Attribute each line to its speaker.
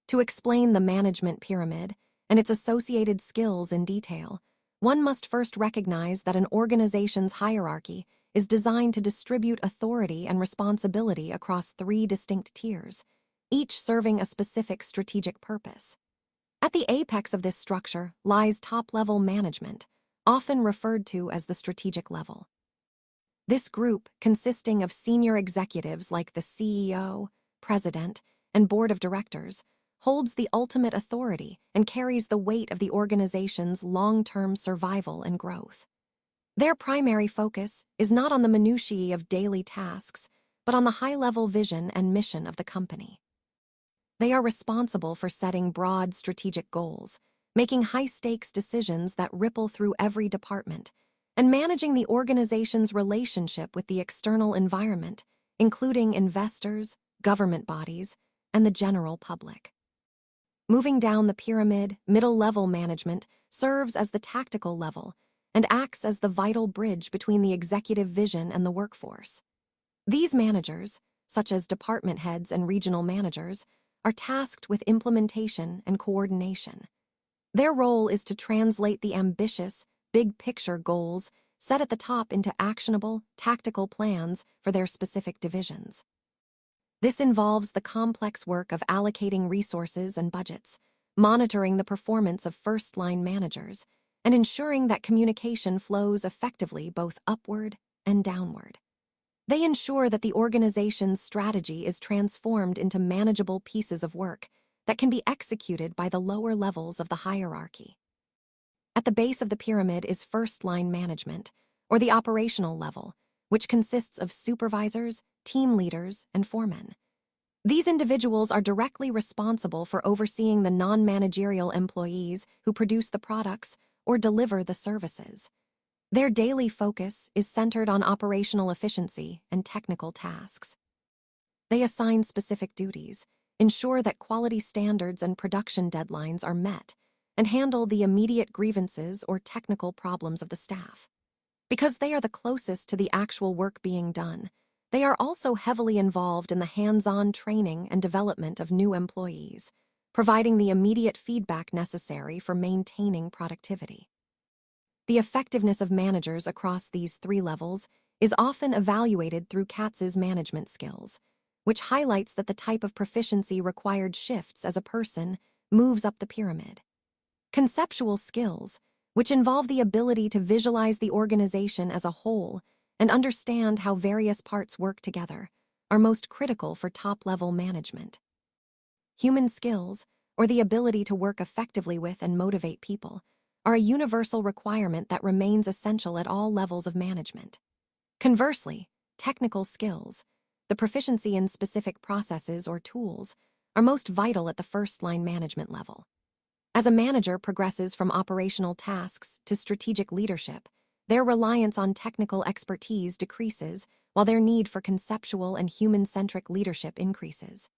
Speaker 1: To explain the management pyramid and its associated skills in detail, one must first recognize that an organization's hierarchy is designed to distribute authority and responsibility across three distinct tiers, each serving a specific strategic purpose. At the apex of this structure lies top-level management, often referred to as the strategic level. This group, consisting of senior executives like the CEO, president, and board of directors, holds the ultimate authority and carries the weight of the organization's long-term survival and growth. Their primary focus is not on the minutiae of daily tasks, but on the high-level vision and mission of the company. They are responsible for setting broad strategic goals, making high-stakes decisions that ripple through every department, and managing the organization's relationship with the external environment, including investors, government bodies, and the general public. Moving down the pyramid, middle-level management serves as the tactical level and acts as the vital bridge between the executive vision and the workforce. These managers, such as department heads and regional managers, are tasked with implementation and coordination. Their role is to translate the ambitious, big-picture goals set at the top into actionable, tactical plans for their specific divisions. This involves the complex work of allocating resources and budgets, monitoring the performance of first-line managers, and ensuring that communication flows effectively both upward and downward. They ensure that the organization's strategy is transformed into manageable pieces of work that can be executed by the lower levels of the hierarchy. At the base of the pyramid is first-line management, or the operational level, which consists of supervisors, team leaders, and foremen. These individuals are directly responsible for overseeing the non-managerial employees who produce the products or deliver the services. Their daily focus is centered on operational efficiency and technical tasks. They assign specific duties, ensure that quality standards and production deadlines are met, and handle the immediate grievances or technical problems of the staff. Because they are the closest to the actual work being done, they are also heavily involved in the hands-on training and development of new employees, providing the immediate feedback necessary for maintaining productivity. The effectiveness of managers across these three levels is often evaluated through Katz's management skills, which highlights that the type of proficiency required shifts as a person moves up the pyramid. Conceptual skills, which involve the ability to visualize the organization as a whole and understand how various parts work together, are most critical for top-level management. Human skills, or the ability to work effectively with and motivate people, are a universal requirement that remains essential at all levels of management. Conversely, technical skills, the proficiency in specific processes or tools, are most vital at the first-line management level. As a manager progresses from operational tasks to strategic leadership, their reliance on technical expertise decreases while their need for conceptual and human-centric leadership increases.